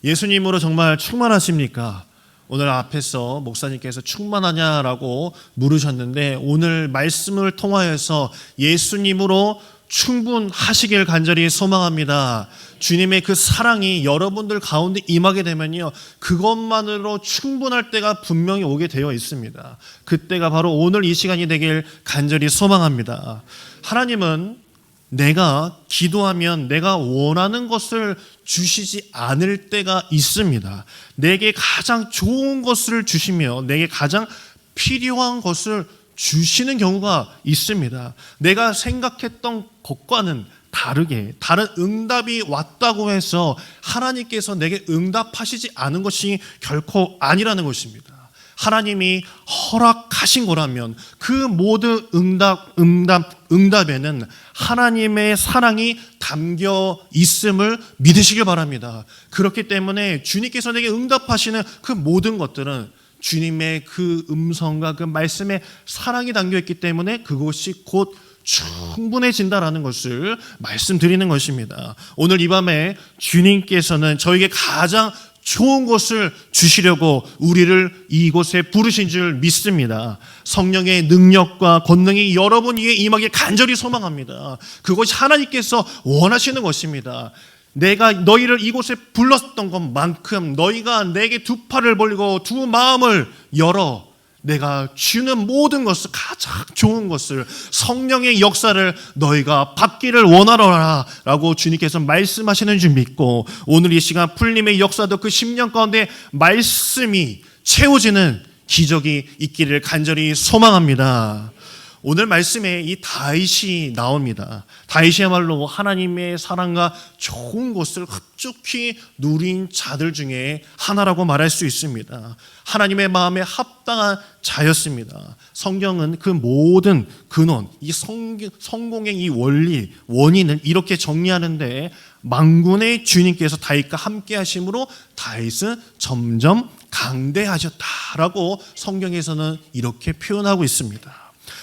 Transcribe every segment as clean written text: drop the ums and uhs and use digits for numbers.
예수님으로 정말 충만하십니까? 오늘 앞에서 목사님께서 충만하냐라고 물으셨는데 오늘 말씀을 통하여서 예수님으로 충분하시길 간절히 소망합니다. 주님의 그 사랑이 여러분들 가운데 임하게 되면요, 그것만으로 충분할 때가 분명히 오게 되어 있습니다. 그때가 바로 오늘 이 시간이 되길 간절히 소망합니다. 하나님은 내가 기도하면 내가 원하는 것을 주시지 않을 때가 있습니다. 내게 가장 좋은 것을 주시며 내게 가장 필요한 것을 주시는 경우가 있습니다. 내가 생각했던 것과는 다르게 다른 응답이 왔다고 해서 하나님께서 내게 응답하시지 않은 것이 결코 아니라는 것입니다. 하나님이 허락하신 거라면 그 모든 응답에는 하나님의 사랑이 담겨 있음을 믿으시길 바랍니다. 그렇기 때문에 주님께서 내게 응답하시는 그 모든 것들은 주님의 그 음성과 그 말씀에 사랑이 담겨 있기 때문에 그것이 곧 충분해진다라는 것을 말씀드리는 것입니다. 오늘 이 밤에 주님께서는 저에게 가장 좋은 것을 주시려고 우리를 이곳에 부르신 줄 믿습니다. 성령의 능력과 권능이 여러분 위에 임하길 간절히 소망합니다. 그것이 하나님께서 원하시는 것입니다. 내가 너희를 이곳에 불렀던 것만큼 너희가 내게 두 팔을 벌리고 두 마음을 열어 내가 주는 모든 것을, 가장 좋은 것을, 성령의 역사를 너희가 받기를 원하노라 라고 주님께서 말씀하시는 줄 믿고 오늘 이 시간 풀림의 역사도 그 10년 가운데 말씀이 채워지는 기적이 있기를 간절히 소망합니다. 오늘 말씀에 이 다윗이 나옵니다. 다윗이야말로 하나님의 사랑과 좋은 것을 흡족히 누린 자들 중에 하나라고 말할 수 있습니다. 하나님의 마음에 합당한 자였습니다. 성경은 그 모든 근원, 이 성공의 이 원인을 이렇게 정리하는데 만군의 주님께서 다윗과 함께 하심으로 다윗은 점점 강대하셨다라고 성경에서는 이렇게 표현하고 있습니다.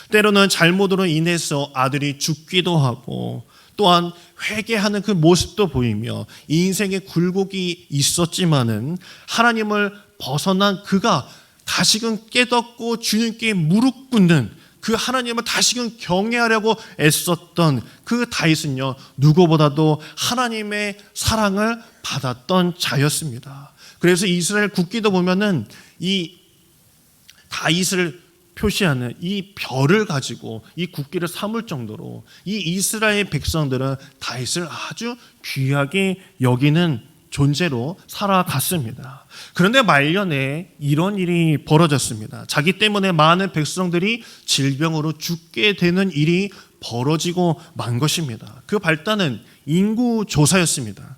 때로는 잘못으로 인해서 아들이 죽기도 하고 또한 회개하는 그 모습도 보이며 인생의 굴곡이 있었지만은 하나님을 벗어난 그가 다시금 깨닫고 주님께 무릎 꿇는 그 하나님을 다시금 경외하려고 애썼던 그 다윗은요, 누구보다도 하나님의 사랑을 받았던 자였습니다. 그래서 이스라엘 국기도 보면은 이 다윗을 표시하는 이 별을 가지고 이 국기를 삼을 정도로 이 이스라엘 백성들은 다윗을 아주 귀하게 여기는 존재로 살아갔습니다. 그런데 말년에 이런 일이 벌어졌습니다. 자기 때문에 많은 백성들이 질병으로 죽게 되는 일이 벌어지고 만 것입니다. 그 발단은 인구조사였습니다.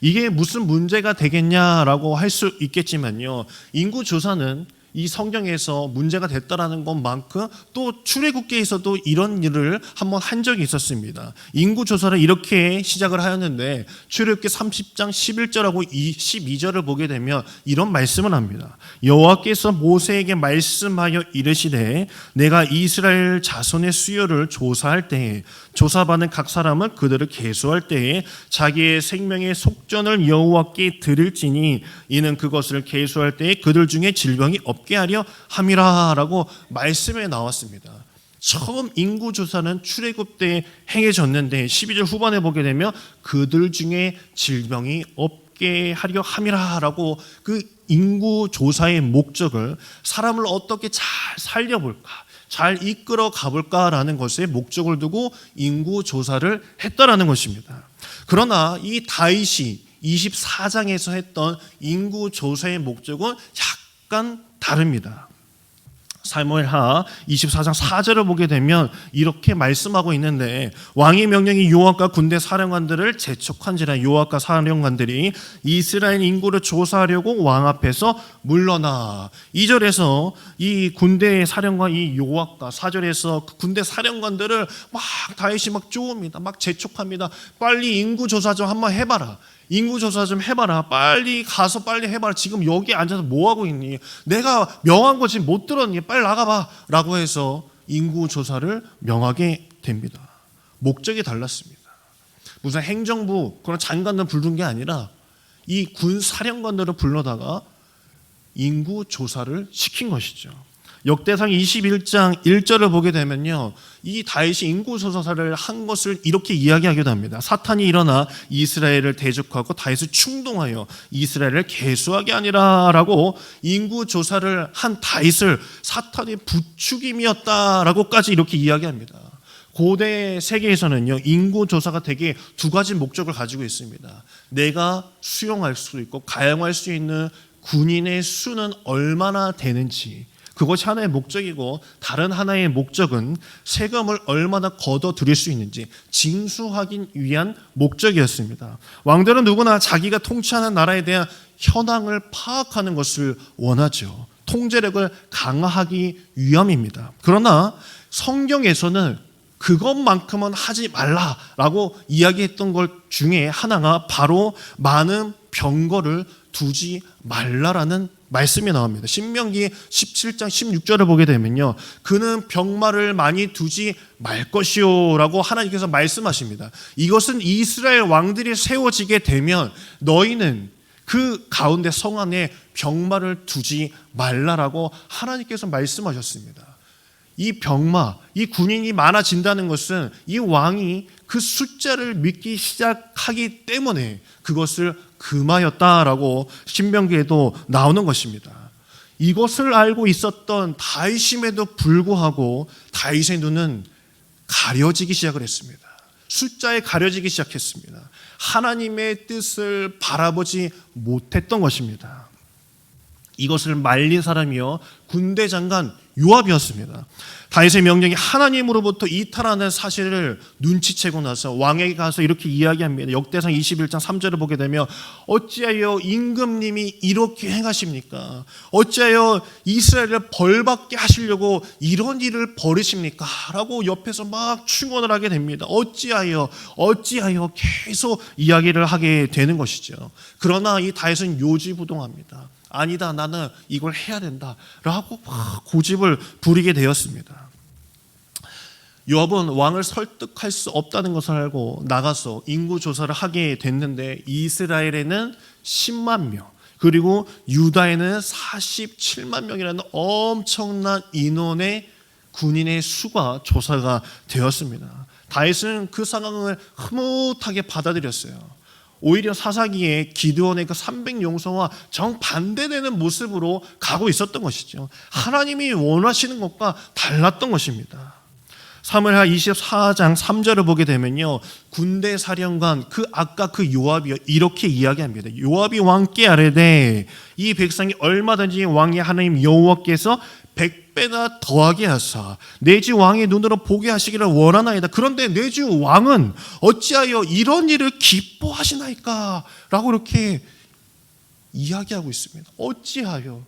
이게 무슨 문제가 되겠냐라고 할 수 있겠지만요, 인구조사는 이 성경에서 문제가 됐다라는 것만큼 또 출애굽기에서도 이런 일을 한번 한 적이 있었습니다. 인구조사를 이렇게 시작을 하였는데 출애굽기 30장 11절하고 12절을 보게 되면 이런 말씀을 합니다. 여호와께서 모세에게 말씀하여 이르시되 내가 이스라엘 자손의 수요를 조사할 때에 조사받는 각 사람은 그들을 계수할 때에 자기의 생명의 속전을 여호와께 드릴지니 이는 그것을 계수할 때에 그들 중에 질병이 없게 하려 함이라라고 말씀에 나왔습니다. 처음 인구조사는 출애굽 때 행해졌는데 12절 후반에 보게 되면 그들 중에 질병이 없게 하려 함이라라고 그 인구조사의 목적을 사람을 어떻게 잘 살려볼까, 잘 이끌어 가볼까라는 것에 목적을 두고 인구조사를 했다라는 것입니다. 그러나 이 다윗이 24장에서 했던 인구조사의 목적은 약간 다릅니다. 사무엘하 24장 4절을 보게 되면 이렇게 말씀하고 있는데 왕의 명령이 요압과 군대 사령관들을 재촉한지라 요압과 사령관들이 이스라엘 인구를 조사하려고 왕 앞에서 물러나. 2절에서 이 군대 사령관 이 요압과 4절에서 그 군대 사령관들을 막 다윗이 막 쪼읍니다. 막 재촉합니다. 빨리 인구조사 좀 한번 해봐라. 인구조사 좀 해봐라. 빨리 가서 빨리 해봐라. 지금 여기 앉아서 뭐하고 있니? 내가 명한 거 지금 못 들었니? 빨리 나가봐 라고 해서 인구조사를 명하게 됩니다. 목적이 달랐습니다. 무슨 행정부 그런 장관들 부른 게 아니라 이 군 사령관들을 불러다가 인구 조사를 시킨 것이죠. 역대상 21장 1절을 보게 되면요, 이 다윗이 인구 조사를 한 것을 이렇게 이야기하기도 합니다. 사탄이 일어나 이스라엘을 대적하고 다윗을 충동하여 이스라엘을 계수하게 하니라라고 인구 조사를 한 다윗을 사탄의 부추김이었다라고까지 이렇게 이야기합니다. 고대 세계에서는요, 인구 조사가 되게 두 가지 목적을 가지고 있습니다. 내가 수용할 수 있고 가용할 수 있는 군인의 수는 얼마나 되는지, 그것이 하나의 목적이고, 다른 하나의 목적은 세금을 얼마나 걷어들일 수 있는지 징수하기 위한 목적이었습니다. 왕들은 누구나 자기가 통치하는 나라에 대한 현황을 파악하는 것을 원하죠. 통제력을 강화하기 위함입니다. 그러나 성경에서는 그것만큼은 하지 말라라고 이야기했던 것 중에 하나가 바로 많은 병거를 두지 말라라는 말씀이 나옵니다. 신명기 17장 16절을 보게 되면요, 그는 병마를 많이 두지 말 것이요 라고 하나님께서 말씀하십니다. 이것은 이스라엘 왕들이 세워지게 되면 너희는 그 가운데 성 안에 병마를 두지 말라라고 하나님께서 말씀하셨습니다. 이 병마, 이 군인이 많아진다는 것은 이 왕이 그 숫자를 믿기 시작하기 때문에 그것을 금하였다라고 신명기에도 나오는 것입니다. 이것을 알고 있었던 다윗임에도 불구하고 다윗의 눈은 가려지기 시작을 했습니다. 숫자에 가려지기 시작했습니다. 하나님의 뜻을 바라보지 못했던 것입니다. 이것을 말린 사람이요, 군대 장관 요압이었습니다. 다윗의 명령이 하나님으로부터 이탈하는 사실을 눈치채고 나서 왕에게 가서 이렇게 이야기합니다. 역대상 21장 3절을 보게 되면 어찌하여 임금님이 이렇게 행하십니까? 어찌하여 이스라엘을 벌받게 하시려고 이런 일을 벌이십니까? 라고 옆에서 막 충원을 하게 됩니다. 어찌하여 계속 이야기를 하게 되는 것이죠. 그러나 이 다윗은 요지부동합니다. 아니다, 나는 이걸 해야 된다 라고 막 고집을 부리게 되었습니다. 요압은 왕을 설득할 수 없다는 것을 알고 나가서 인구 조사를 하게 됐는데 이스라엘에는 10만 명, 그리고 유다에는 47만 명이라는 엄청난 인원의 군인의 수가 조사가 되었습니다. 다윗은 그 상황을 흐뭇하게 받아들였어요. 오히려 사사기에 기드온의 그 300용사와 정반대되는 모습으로 가고 있었던 것이죠. 하나님이 원하시는 것과 달랐던 것입니다. 사무엘하 24장 3절을 보게 되면요, 군대 사령관 아까 그 요압이 이렇게 이야기합니다. 요압이 왕께 아뢰되 이 백성이 얼마든지 왕의 하나님 여호와께서 100배나 더하게 하사 내 주 왕의 눈으로 보게 하시기를 원하나이다. 그런데 내 주 왕은 어찌하여 이런 일을 기뻐하시나이까? 라고 이렇게 이야기하고 있습니다. 어찌하여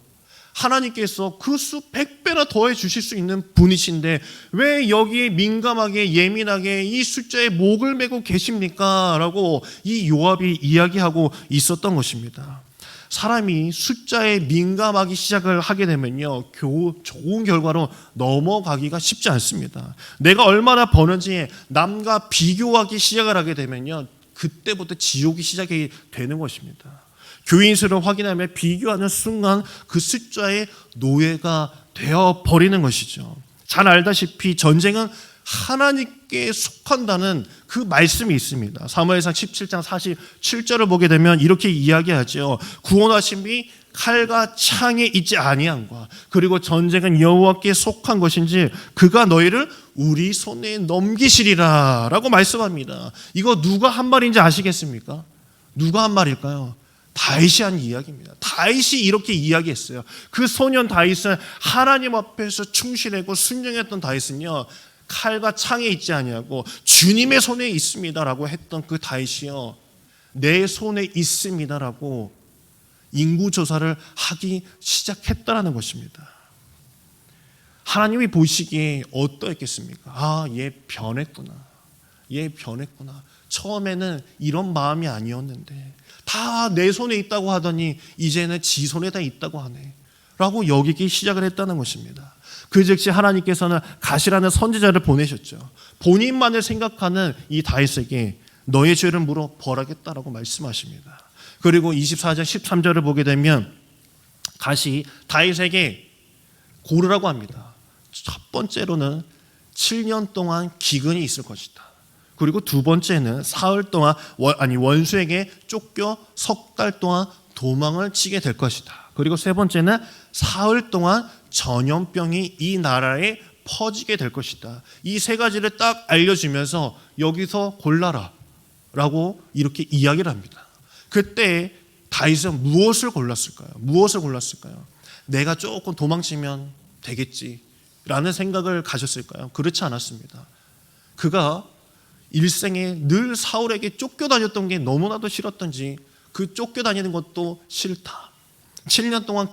하나님께서 그 수 100배나 더해 주실 수 있는 분이신데 왜 여기에 민감하게 예민하게 이 숫자에 목을 메고 계십니까? 라고 이 요압이 이야기하고 있었던 것입니다. 사람이 숫자에 민감하기 시작을 하게 되면요, 좋은 결과로 넘어가기가 쉽지 않습니다. 내가 얼마나 버는지 남과 비교하기 시작을 하게 되면요, 그때부터 지옥이 시작이 되는 것입니다. 교인수를 확인하며 비교하는 순간 그 숫자의 노예가 되어버리는 것이죠. 잘 알다시피 전쟁은 하나님께 속한다는 그 말씀이 있습니다. 사무엘상 17장 47절을 보게 되면 이렇게 이야기하죠. 구원하심이 칼과 창에 있지 아니함과 그리고 전쟁은 여호와께 속한 것인지 그가 너희를 우리 손에 넘기시리라 라고 말씀합니다. 이거 누가 한 말인지 아시겠습니까? 누가 한 말일까요? 다윗이 한 이야기입니다. 다윗이 이렇게 이야기했어요. 그 소년 다윗은 하나님 앞에서 충실하고 순종했던 다윗은요, 칼과 창에 있지 아니하고 주님의 손에 있습니다라고 했던 그 다윗이요, 내 손에 있습니다라고 인구조사를 하기 시작했다라는 것입니다. 하나님이 보시기에 어떠했겠습니까? 얘 변했구나. 처음에는 이런 마음이 아니었는데 다 내 손에 있다고 하더니 이제는 지 손에 다 있다고 하네 라고 여기기 시작을 했다는 것입니다. 그 즉시 하나님께서는 가시라는 선지자를 보내셨죠. 본인만을 생각하는 이 다윗에게 너의 죄를 물어 벌하겠다라고 말씀하십니다. 그리고 24장 13절을 보게 되면 다시 다윗에게 고르라고 합니다. 첫 번째로는 7년 동안 기근이 있을 것이다. 그리고 두 번째는 사흘 동안 원수에게 쫓겨 석 달 동안 도망을 치게 될 것이다. 그리고 세 번째는 사흘 동안 전염병이 이 나라에 퍼지게 될 것이다. 이 세 가지를 딱 알려주면서 여기서 골라라 라고 이렇게 이야기를 합니다. 그때 다윗은 무엇을 골랐을까요? 내가 조금 도망치면 되겠지 라는 생각을 가졌을까요? 그렇지 않았습니다. 그가 일생에 늘 사울에게 쫓겨다녔던 게 너무나도 싫었던지 그 쫓겨다니는 것도 싫다. 7년 동안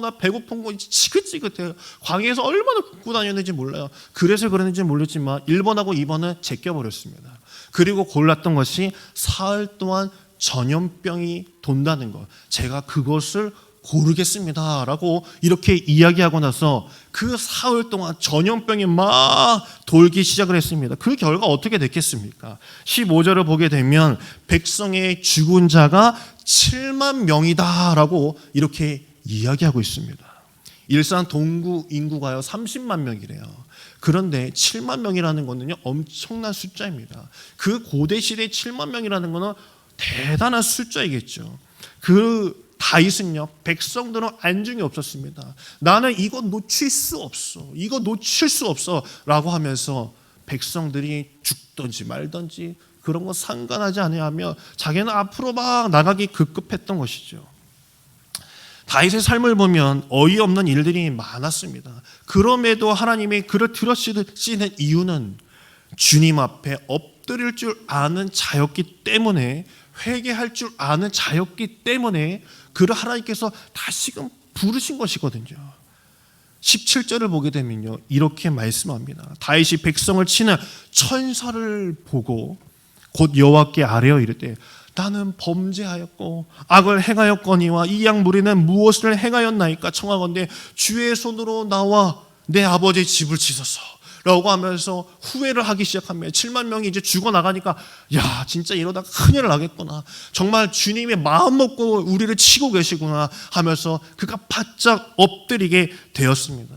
나 배고픈 거 지긋지긋해요. 광야에서 얼마나 굶고 다녔는지 몰라요. 그래서 그랬는지 모르지만 1번하고 2번은 제껴버렸습니다. 그리고 골랐던 것이 사흘 동안 전염병이 돈다는 것. 제가 그것을 고르겠습니다 라고 이렇게 이야기하고 나서 그 사흘 동안 전염병이 막 돌기 시작을 했습니다. 그 결과 어떻게 됐겠습니까? 15절을 보게 되면 백성의 죽은 자가 7만 명이다 라고 이렇게 이야기하고 있습니다. 일산 동구 인구가요 30만 명이래요. 그런데 7만 명이라는 거는요 엄청난 숫자입니다. 그 고대 시대에 7만 명이라는 거는 대단한 숫자이겠죠. 그 다윗은요 백성들은 안중이 없었습니다. 나는 이거 놓칠 수 없어 라고 하면서 백성들이 죽든지 말든지 그런 거 상관하지 않으며 자기는 앞으로 막 나가기 급급했던 것이죠. 다윗의 삶을 보면 어이없는 일들이 많았습니다. 그럼에도 하나님이 그를 들으시는 이유는 주님 앞에 엎드릴 줄 아는 자였기 때문에, 회개할 줄 아는 자였기 때문에 그를 하나님께서 다시금 부르신 것이거든요. 17절을 보게 되면요 이렇게 말씀합니다. 다윗이 백성을 치는 천사를 보고 곧 여호와께 아뢰어 이르되 나는 범죄하였고 악을 행하였거니와 이 양 무리는 무엇을 행하였나이까 청하건대 주의 손으로 나와 내 아버지의 집을 치소서 라고 하면서 후회를 하기 시작합니다. 7만 명이 이제 죽어나가니까 야 진짜 이러다 큰일 나겠구나, 정말 주님이 마음 먹고 우리를 치고 계시구나 하면서 그가 바짝 엎드리게 되었습니다.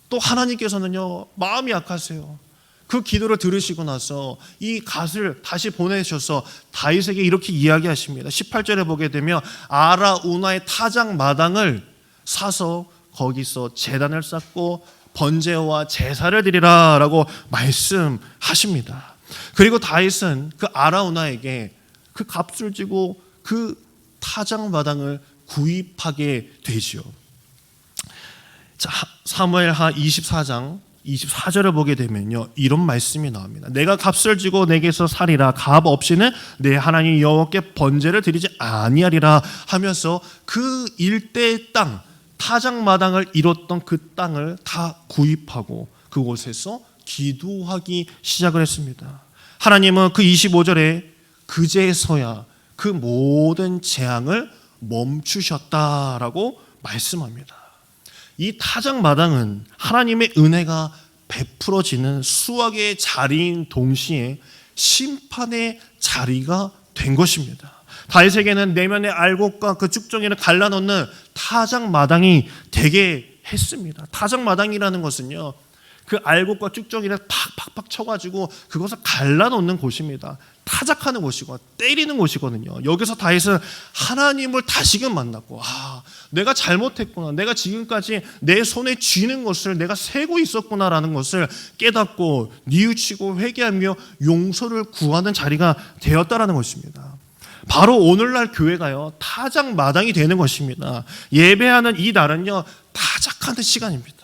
또 하나님께서는요 마음이 약하세요. 그 기도를 들으시고 나서 이 갓을 다시 보내셔서 다윗에게 이렇게 이야기하십니다. 18절에 보게 되면 아라우나의 타작 마당을 사서 거기서 제단을 쌓고 번제와 제사를 드리라 라고 말씀하십니다. 그리고 다윗은 그 아라우나에게 그 값을 주고 그 타작 마당을 구입하게 되지요. 자, 사무엘하 24장 24절을 보게 되면요 이런 말씀이 나옵니다. 내가 값을 주고 내게서 살이라 값 없이는 내 하나님 여호와께 번제를 드리지 아니하리라 하면서 그 일대의 땅, 타작마당을 이뤘던 그 땅을 다 구입하고 그곳에서 기도하기 시작을 했습니다. 하나님은 그 25절에 그제서야 그 모든 재앙을 멈추셨다라고 말씀합니다. 이 타작마당은 하나님의 은혜가 베풀어지는 수확의 자리인 동시에 심판의 자리가 된 것입니다. 다윗에게는 내면의 알곡과 그 쭉정이를 갈라놓는 타작마당이 되게 했습니다. 타작마당이라는 것은요 그 알곡과 쭉정이를 팍팍팍 쳐가지고 그것을 갈라놓는 곳입니다. 타작하는 곳이고 때리는 곳이거든요. 여기서 다윗은 하나님을 다시금 만났고 내가 잘못했구나, 내가 지금까지 내 손에 쥐는 것을 내가 세고 있었구나라는 것을 깨닫고 뉘우치고 회개하며 용서를 구하는 자리가 되었다라는 것입니다. 바로 오늘날 교회가요 타작마당이 되는 것입니다. 예배하는 이 날은요 타작하는 시간입니다.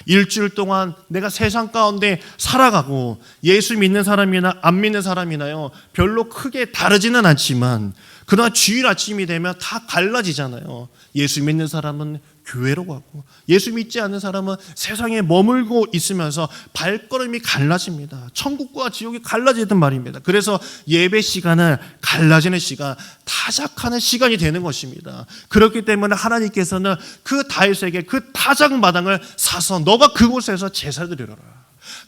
일주일 동안 내가 세상 가운데 살아가고 예수 믿는 사람이나 안 믿는 사람이나요 별로 크게 다르지는 않지만 그러나 주일 아침이 되면 다 갈라지잖아요. 예수 믿는 사람은 교회로 가고 예수 믿지 않는 사람은 세상에 머물고 있으면서 발걸음이 갈라집니다. 천국과 지옥이 갈라지든 말입니다. 그래서 예배 시간은 갈라지는 시간, 타작하는 시간이 되는 것입니다. 그렇기 때문에 하나님께서는 그 다윗에게 그 타작 마당을 사서 너가 그곳에서 제사 드리라.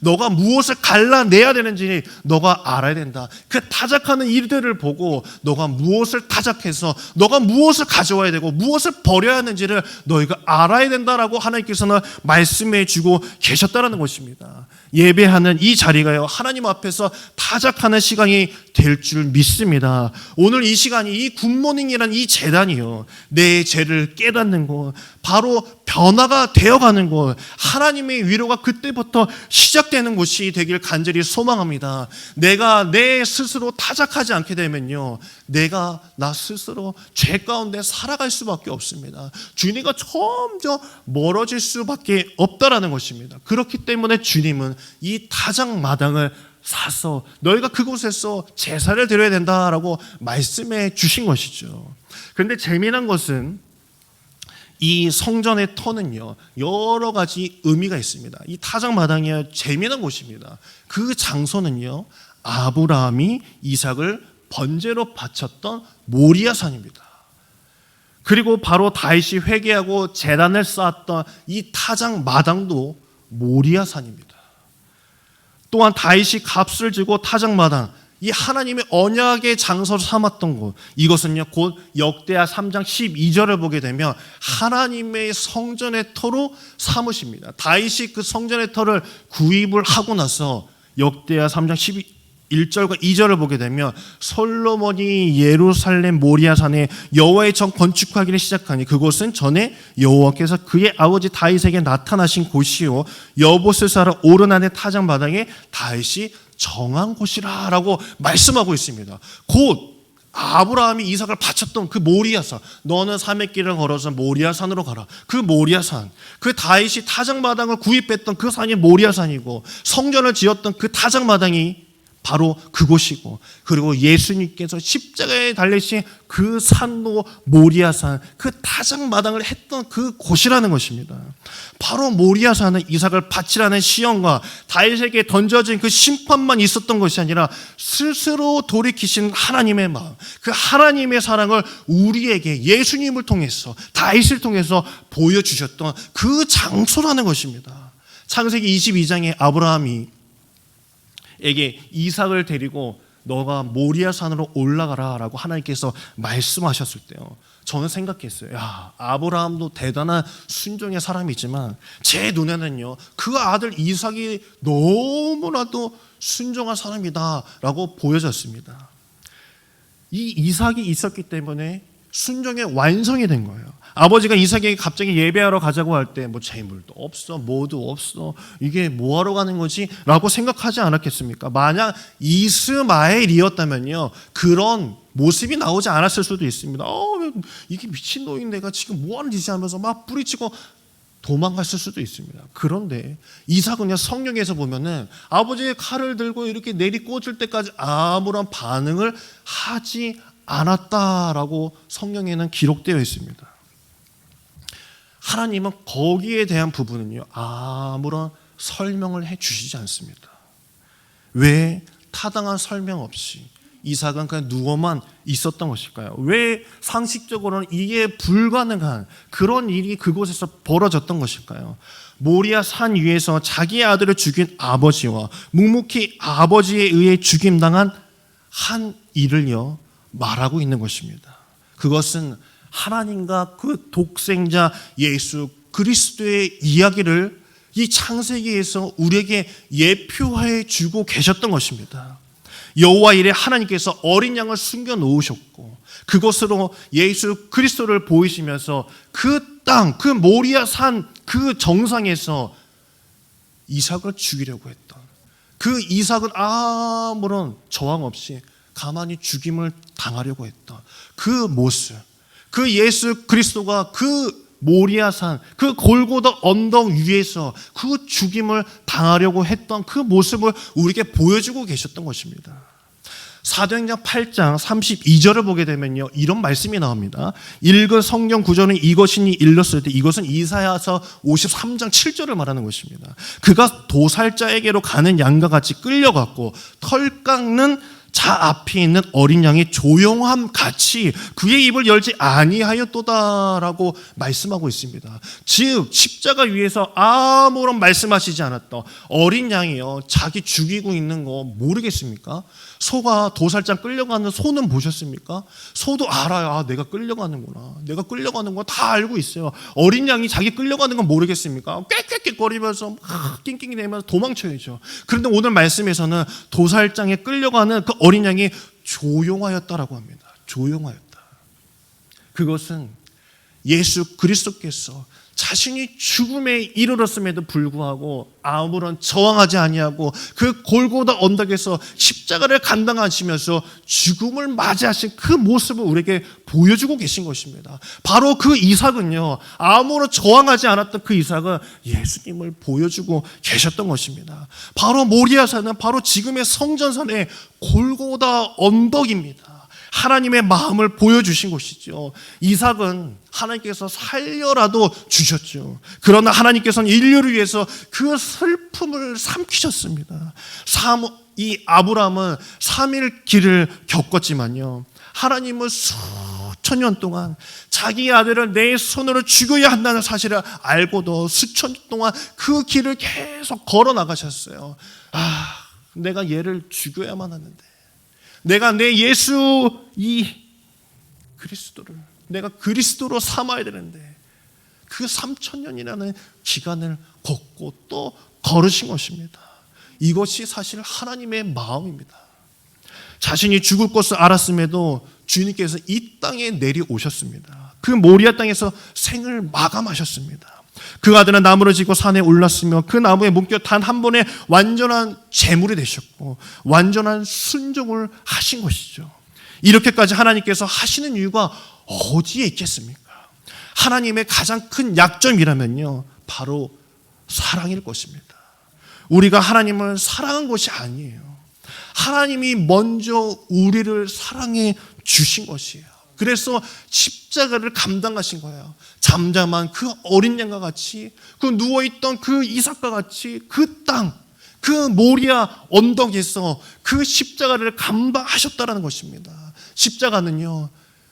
너가 무엇을 갈라내야 되는지 너가 알아야 된다. 그 타작하는 일들을 보고 너가 무엇을 타작해서 너가 무엇을 가져와야 되고 무엇을 버려야 하는지를 너희가 알아야 된다라고 하나님께서는 말씀해 주고 계셨다는 것입니다. 예배하는 이 자리가요, 하나님 앞에서 타작하는 시간이 될 줄 믿습니다. 오늘 이 시간이, 이 굿모닝이라는 이 제단이요, 내 죄를 깨닫는 곳, 바로 변화가 되어가는 곳, 하나님의 위로가 그때부터 시작되는 곳이 되길 간절히 소망합니다. 내가 내 스스로 타작하지 않게 되면요, 내가 나 스스로 죄 가운데 살아갈 수밖에 없습니다. 주님과 점점 멀어질 수밖에 없다라는 것입니다. 그렇기 때문에 주님은 이 타작마당을 사서 너희가 그곳에서 제사를 드려야 된다라고 말씀해 주신 것이죠. 그런데 재미난 것은 이 성전의 터는요, 여러 가지 의미가 있습니다. 이 타작마당이 재미난 곳입니다. 그 장소는요, 아브라함이 이삭을 번제로 바쳤던 모리아산입니다. 그리고 바로 다윗이 회개하고 제단을 쌓았던 이 타작마당도 모리아산입니다. 또한 다윗이 값을 주고 타작마당, 이 하나님의 언약의 장소로 삼았던 곳, 이것은요 곧 역대하 3장 12절을 보게 되면 하나님의 성전의 터로 삼으십니다. 다윗이 그 성전의 터를 구입을 하고 나서 역대하 3장 1절과 2절을 보게 되면 솔로몬이 예루살렘 모리아산에 여호와의 전 건축하기를 시작하니 그곳은 전에 여호와께서 그의 아버지 다윗에게 나타나신 곳이요 여보스사라 오르난의 타작마당에 다윗이 정한 곳이라 라고 말씀하고 있습니다. 곧 아브라함이 이삭을 바쳤던 그 모리아산, 너는 산의 길을 걸어서 모리아산으로 가라. 그 모리아산, 그 다윗이 타작마당을 구입했던 그 산이 모리아산이고 성전을 지었던 그 타작마당이 바로 그곳이고, 그리고 예수님께서 십자가에 달리신 그 산도 모리아산, 그 타작마당을 했던 그 곳이라는 것입니다. 바로 모리아산은 이삭을 바치라는 시험과 다윗에게 던져진 그 심판만 있었던 것이 아니라 스스로 돌이키신 하나님의 마음, 그 하나님의 사랑을 우리에게 예수님을 통해서, 다윗을 통해서 보여주셨던 그 장소라는 것입니다. 창세기 22장에 아브라함이 에게 이삭을 데리고 너가 모리아산으로 올라가라 라고 하나님께서 말씀하셨을 때요, 저는 생각했어요. 야, 아브라함도 대단한 순종의 사람이지만 제 눈에는요 그 아들 이삭이 너무나도 순종한 사람이다 라고 보여졌습니다. 이 이삭이 있었기 때문에 순종의 완성이 된 거예요. 아버지가 이삭에게 갑자기 예배하러 가자고 할 때 뭐 재물도 없어, 뭐도 없어, 이게 뭐하러 가는 거지? 라고 생각하지 않았겠습니까? 만약 이스마엘이었다면요 그런 모습이 나오지 않았을 수도 있습니다. 이게 미친놈인 내가 지금 뭐하는 짓이 하면서 막 뿌리치고 도망갔을 수도 있습니다. 그런데 이삭은요 성경에서 보면은 아버지의 칼을 들고 이렇게 내리꽂을 때까지 아무런 반응을 하지 않았다라고 성경에는 기록되어 있습니다. 하나님은 거기에 대한 부분은요 아무런 설명을 해 주시지 않습니다. 왜 타당한 설명 없이 이삭은 그냥 누워만 있었던 것일까요? 왜 상식적으로는 이게 불가능한 그런 일이 그곳에서 벌어졌던 것일까요? 모리아 산 위에서 자기의 아들을 죽인 아버지와 묵묵히 아버지에 의해 죽임당한 한 일을요 말하고 있는 것입니다. 그것은 하나님과 그 독생자 예수 그리스도의 이야기를 이 창세기에서 우리에게 예표해 주고 계셨던 것입니다. 여호와 이레 하나님께서 어린 양을 숨겨 놓으셨고 그것으로 예수 그리스도를 보이시면서 그 땅, 그 모리아 산 그 정상에서 이삭을 죽이려고 했던 그 이삭은 아무런 저항 없이 가만히 죽임을 당하려고 했던 그 모습, 그 예수 그리스도가 그 모리아산, 그 골고다 언덕 위에서 그 죽임을 당하려고 했던 그 모습을 우리에게 보여주고 계셨던 것입니다. 사도행전 8장 32절을 보게 되면요 이런 말씀이 나옵니다. 읽은 성경 구절은 이것이니 일렀을 때 이것은 이사야서 53장 7절을 말하는 것입니다. 그가 도살자에게로 가는 양과 같이 끌려갔고 털 깎는 자 앞에 있는 어린 양의 조용함 같이 그의 입을 열지 아니하였도다라고 말씀하고 있습니다. 즉 십자가 위에서 아무런 말씀하시지 않았던 어린 양이요, 자기 죽이고 있는 거 모르겠습니까? 소가 도살장 끌려가는 소는 보셨습니까? 소도 알아요. 아, 내가 끌려가는구나. 내가 끌려가는 거 다 알고 있어요. 어린 양이 자기 끌려가는 건 모르겠습니까? 꽥꽥꽥거리면서 막 낑낑대면서 도망쳐야죠. 그런데 오늘 말씀에서는 도살장에 끌려가는 그 어린 양이 조용하였다라고 합니다. 조용하였다. 그것은 예수 그리스도께서 자신이 죽음에 이르렀음에도 불구하고 아무런 저항하지 아니하고 그 골고다 언덕에서 십자가를 감당하시면서 죽음을 맞이하신 그 모습을 우리에게 보여주고 계신 것입니다. 바로 그 이삭은요, 아무런 저항하지 않았던 그 이삭은 예수님을 보여주고 계셨던 것입니다. 바로 모리아산은 바로 지금의 성전산의 골고다 언덕입니다. 하나님의 마음을 보여주신 것이죠. 이삭은 하나님께서 살려라도 주셨죠. 그러나 하나님께서는 인류를 위해서 그 슬픔을 삼키셨습니다. 이 아브라함은 3일 길을 겪었지만요, 하나님은 수천 년 동안 자기 아들을 내 손으로 죽여야 한다는 사실을 알고도 수천 년 동안 그 길을 계속 걸어 나가셨어요. 아, 내가 얘를 죽여야만 하는데, 내가 내 예수 이 그리스도를 내가 그리스도로 삼아야 되는데 그 3,000년이라는 기간을 걷고 또 걸으신 것입니다. 이것이 사실 하나님의 마음입니다. 자신이 죽을 것을 알았음에도 주님께서 이 땅에 내려오셨습니다. 그 모리아 땅에서 생을 마감하셨습니다. 그 아들은 나무를 지고 산에 올랐으며 그 나무에 묶여 단 한 번에 완전한 제물이 되셨고 완전한 순종을 하신 것이죠. 이렇게까지 하나님께서 하시는 이유가 어디에 있겠습니까? 하나님의 가장 큰 약점이라면요, 바로 사랑일 것입니다. 우리가 하나님을 사랑한 것이 아니에요. 하나님이 먼저 우리를 사랑해 주신 것이에요. 그래서 십자가를 감당하신 거예요. 잠잠한 그 어린 양과 같이, 그 누워있던 그 이삭과 같이 그 땅, 그 모리아 언덕에서 그 십자가를 감당하셨다는 것입니다. 십자가는요,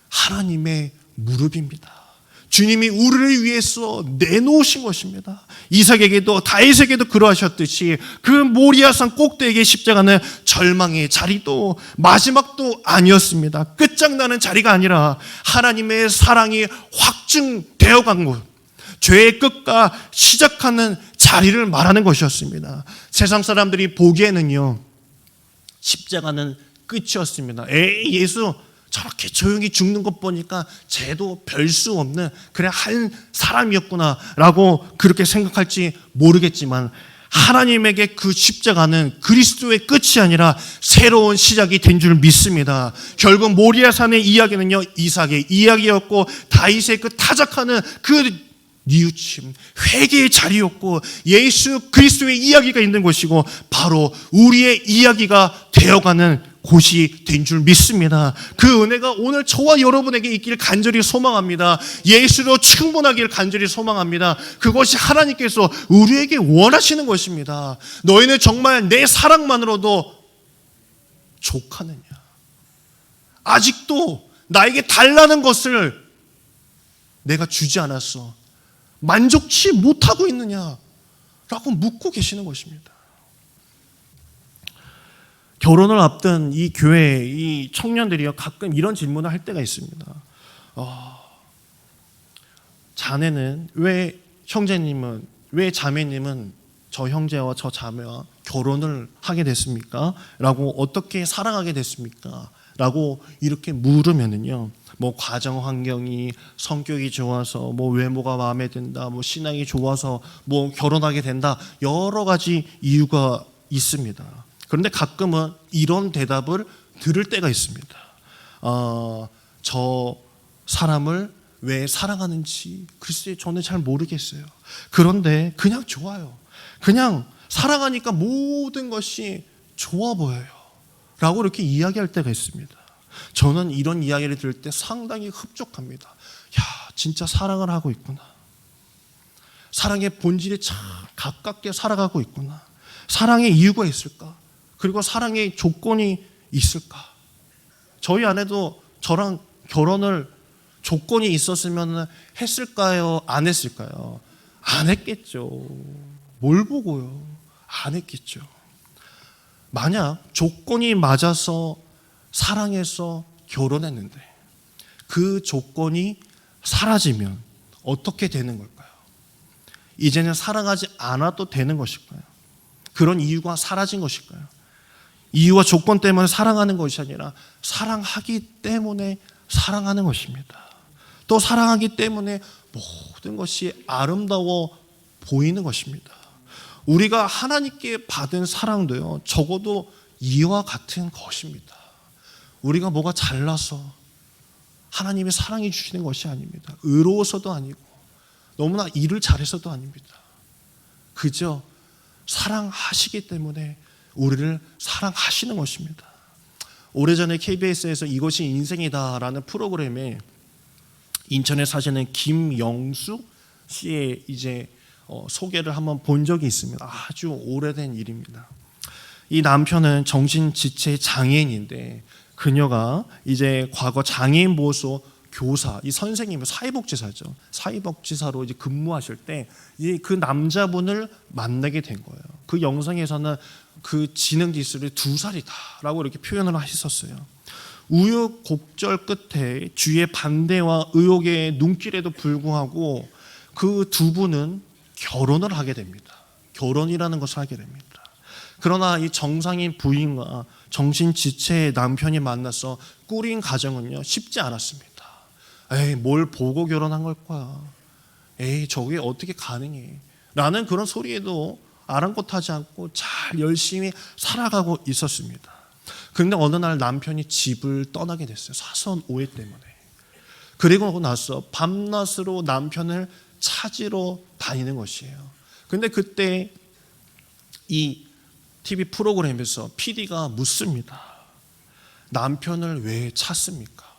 하나님의 무릎입니다. 주님이 우리를 위해서 내놓으신 것입니다. 이삭에게도 다윗에게도 그러하셨듯이 그 모리아산 꼭대기의 십자가는 절망의 자리도 마지막도 아니었습니다. 끝장나는 자리가 아니라 하나님의 사랑이 확증되어 간 곳, 죄의 끝과 시작하는 자리를 말하는 것이었습니다. 세상 사람들이 보기에는요, 십자가는 끝이었습니다. 에이, 예수 저렇게 조용히 죽는 것 보니까 쟤도 별 수 없는 그래 한 사람이었구나라고 그렇게 생각할지 모르겠지만, 하나님에게 그 십자가는 그리스도의 끝이 아니라 새로운 시작이 된 줄 믿습니다. 결국 모리아산의 이야기는요, 이삭의 이야기였고 다윗의 그 타작하는 그 뉘우침, 회개의 자리였고 예수 그리스도의 이야기가 있는 곳이고 바로 우리의 이야기가 되어가는 곳이 된 줄 믿습니다. 그 은혜가 오늘 저와 여러분에게 있기를 간절히 소망합니다. 예수로 충분하기를 간절히 소망합니다. 그것이 하나님께서 우리에게 원하시는 것입니다. 너희는 정말 내 사랑만으로도 족하느냐? 아직도 나에게 달라는 것을 내가 주지 않았어. 만족치 못하고 있느냐라고 묻고 계시는 것입니다. 결혼을 앞둔 이 교회, 이 청년들이요, 가끔 이런 질문을 할 때가 있습니다. 자네는 왜, 형제님은, 왜 자매님은 저 형제와 저 자매와 결혼을 하게 됐습니까? 라고, 어떻게 사랑하게 됐습니까? 라고 이렇게 물으면은요, 뭐 가정 환경이, 성격이 좋아서, 뭐 외모가 마음에 든다, 뭐 신앙이 좋아서 뭐 결혼하게 된다, 여러 가지 이유가 있습니다. 그런데 가끔은 이런 대답을 들을 때가 있습니다. 저 사람을 왜 사랑하는지 글쎄 저는 잘 모르겠어요. 그런데 그냥 좋아요. 그냥 사랑하니까 모든 것이 좋아 보여요. 라고 이렇게 이야기할 때가 있습니다. 저는 이런 이야기를 들을 때 상당히 흡족합니다. 야, 진짜 사랑을 하고 있구나. 사랑의 본질에 참 가깝게 살아가고 있구나. 사랑의 이유가 있을까? 그리고 사랑의 조건이 있을까? 저희 아내도 저랑 결혼을 조건이 있었으면 했을까요? 안 했을까요? 안 했겠죠. 뭘 보고요? 안 했겠죠. 만약 조건이 맞아서 사랑해서 결혼했는데 그 조건이 사라지면 어떻게 되는 걸까요? 이제는 사랑하지 않아도 되는 것일까요? 그런 이유가 사라진 것일까요? 이유와 조건 때문에 사랑하는 것이 아니라 사랑하기 때문에 사랑하는 것입니다. 또 사랑하기 때문에 모든 것이 아름다워 보이는 것입니다. 우리가 하나님께 받은 사랑도요, 적어도 이와 같은 것입니다. 우리가 뭐가 잘나서 하나님이 사랑해 주시는 것이 아닙니다. 의로워서도 아니고 너무나 일을 잘해서도 아닙니다. 그저 사랑하시기 때문에 우리를 사랑하시는 것입니다. 오래전에 KBS에서 이것이 인생이다라는 프로그램에 인천에 사시는 김영수 씨의 이제 소개를 한번 본 적이 있습니다. 아주 오래된 일입니다. 이 남편은 정신지체 장애인인데 그녀가 이제 과거 장애인 보호소 교사, 이 선생님은 사회복지사죠. 사회복지사로 이제 근무하실 때 그 남자분을 만나게 된 거예요. 그 영상에서는 그 지능 지수를 2살이다라고 이렇게 표현을 하셨어요. 우여곡절 끝에 주위의 반대와 의혹의 눈길에도 불구하고 그 두 분은 결혼을 하게 됩니다. 결혼이라는 것을 하게 됩니다. 그러나 이 정상인 부인과 정신지체의 남편이 만나서 꾸린 가정은요, 쉽지 않았습니다. 에이, 뭘 보고 결혼한 걸 거야. 에이, 저게 어떻게 가능해. 라는 그런 소리에도 아랑곳하지 않고 잘 열심히 살아가고 있었습니다. 그런데 어느 날 남편이 집을 떠나게 됐어요. 사소한 오해 때문에. 그리고 나서 밤낮으로 남편을 찾으러 다니는 것이에요. 그런데 그때 이 TV 프로그램에서 PD가 묻습니다. 남편을 왜 찾습니까?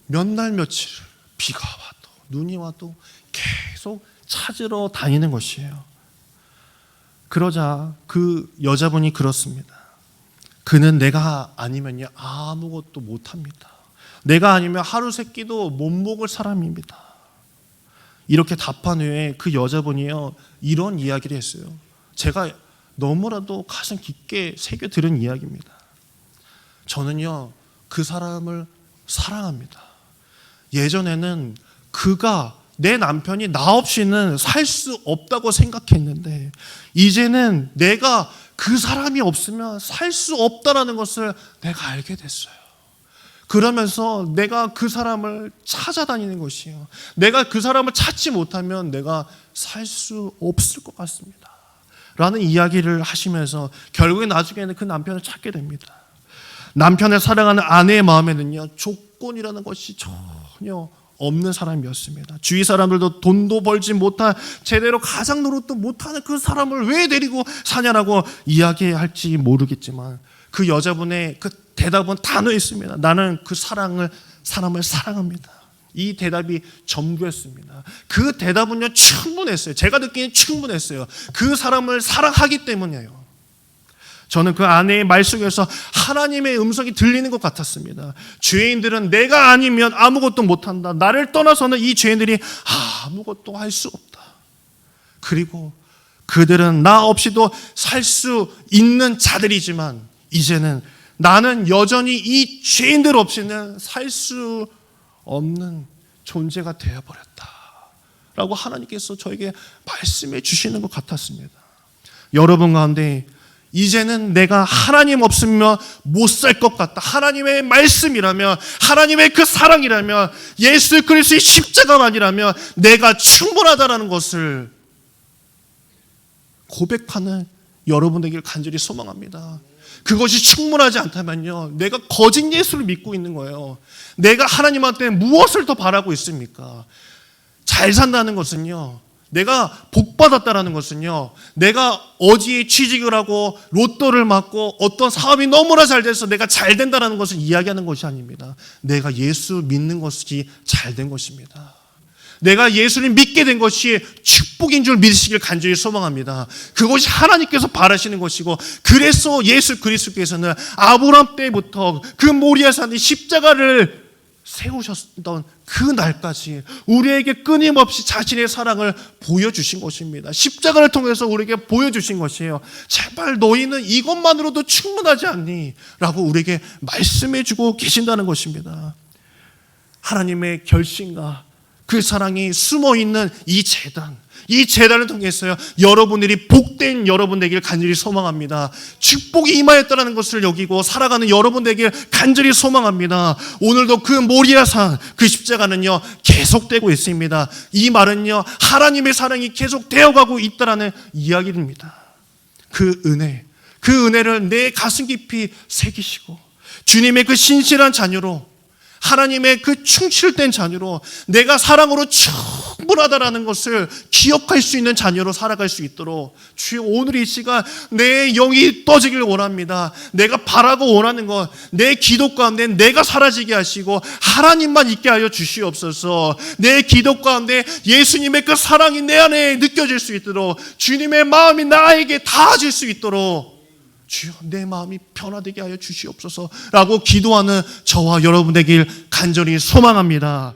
몇 날 며칠 비가 와도 눈이 와도 계속 찾으러 다니는 것이에요. 그러자 그 여자분이 그렇습니다. 그는 내가 아니면요 아무것도 못합니다. 내가 아니면 하루 세 끼도 못 먹을 사람입니다. 이렇게 답한 후에 그 여자분이요 이런 이야기를 했어요. 제가 너무나도 가슴 깊게 새겨 들은 이야기입니다. 저는요 그 사람을 사랑합니다. 예전에는 그가 내 남편이 나 없이는 살 수 없다고 생각했는데 이제는 내가 그 사람이 없으면 살 수 없다라는 것을 내가 알게 됐어요. 그러면서 내가 그 사람을 찾아다니는 것이에요. 내가 그 사람을 찾지 못하면 내가 살 수 없을 것 같습니다. 라는 이야기를 하시면서 결국에 나중에는 그 남편을 찾게 됩니다. 남편을 사랑하는 아내의 마음에는요 조건이라는 것이 전혀 없는 사람이었습니다. 주위 사람들도 돈도 벌지 못한 제대로 가장 노릇도 못하는 그 사람을 왜 데리고 사냐라고 이야기할지 모르겠지만 그 여자분의 그 대답은 단호했습니다. 나는 그 사람을 사랑합니다. 이 대답이 전부였습니다. 그 대답은요 충분했어요. 제가 듣기엔 충분했어요. 그 사람을 사랑하기 때문이에요. 저는 그 아내의 말 속에서 하나님의 음성이 들리는 것 같았습니다. 죄인들은 내가 아니면 아무것도 못한다. 나를 떠나서는 이 죄인들이 아무것도 할 수 없다. 그리고 그들은 나 없이도 살 수 있는 자들이지만 이제는 나는 여전히 이 죄인들 없이는 살 수 없는 존재가 되어버렸다. 라고 하나님께서 저에게 말씀해 주시는 것 같았습니다. 여러분 가운데 이제는 내가 하나님 없으면 못 살 것 같다. 하나님의 말씀이라면, 하나님의 그 사랑이라면, 예수 그리스도의 십자가만이라면 내가 충분하다라는 것을 고백하는 여러분 되길 간절히 소망합니다. 그것이 충분하지 않다면요 내가 거짓 예수를 믿고 있는 거예요. 내가 하나님한테 무엇을 더 바라고 있습니까? 잘 산다는 것은요 내가 복 받았다라는 것은요 내가 어디에 취직을 하고 로또를 맞고 어떤 사업이 너무나 잘 돼서 내가 잘 된다라는 것을 이야기하는 것이 아닙니다. 내가 예수 믿는 것이 잘 된 것입니다. 내가 예수를 믿게 된 것이 축복인 줄 믿으시길 간절히 소망합니다. 그것이 하나님께서 바라시는 것이고, 그래서 예수 그리스도께서는 아브라함 때부터 그 모리아산에 십자가를 세우셨던 그 날까지 우리에게 끊임없이 자신의 사랑을 보여주신 것입니다. 십자가를 통해서 우리에게 보여주신 것이에요. 제발 너희는 이것만으로도 충분하지 않니? 라고 우리에게 말씀해주고 계신다는 것입니다. 하나님의 결심과 그 사랑이 숨어있는 이 재단을 통해서요, 여러분들이 복된 여러분 되길 간절히 소망합니다. 축복이 임하였다는 것을 여기고 살아가는 여러분 되길 간절히 소망합니다. 오늘도 그 모리아산, 그 십자가는요 계속되고 있습니다. 이 말은요 하나님의 사랑이 계속되어 가고 있다는 이야기입니다. 그 은혜를 내 가슴 깊이 새기시고, 주님의 그 신실한 자녀로, 하나님의 그 충실된 자녀로, 내가 사랑으로 충분하다라는 것을 기억할 수 있는 자녀로 살아갈 수 있도록 주여 오늘 이 시간 내 영이 떠지길 원합니다. 내가 바라고 원하는 것, 내 기도 가운데 내가 사라지게 하시고 하나님만 있게 하여 주시옵소서. 내 기도 가운데 예수님의 그 사랑이 내 안에 느껴질 수 있도록, 주님의 마음이 나에게 닿아질 수 있도록 주여 내 마음이 변화되게 하여 주시옵소서 라고 기도하는 저와 여러분 되길 간절히 소망합니다.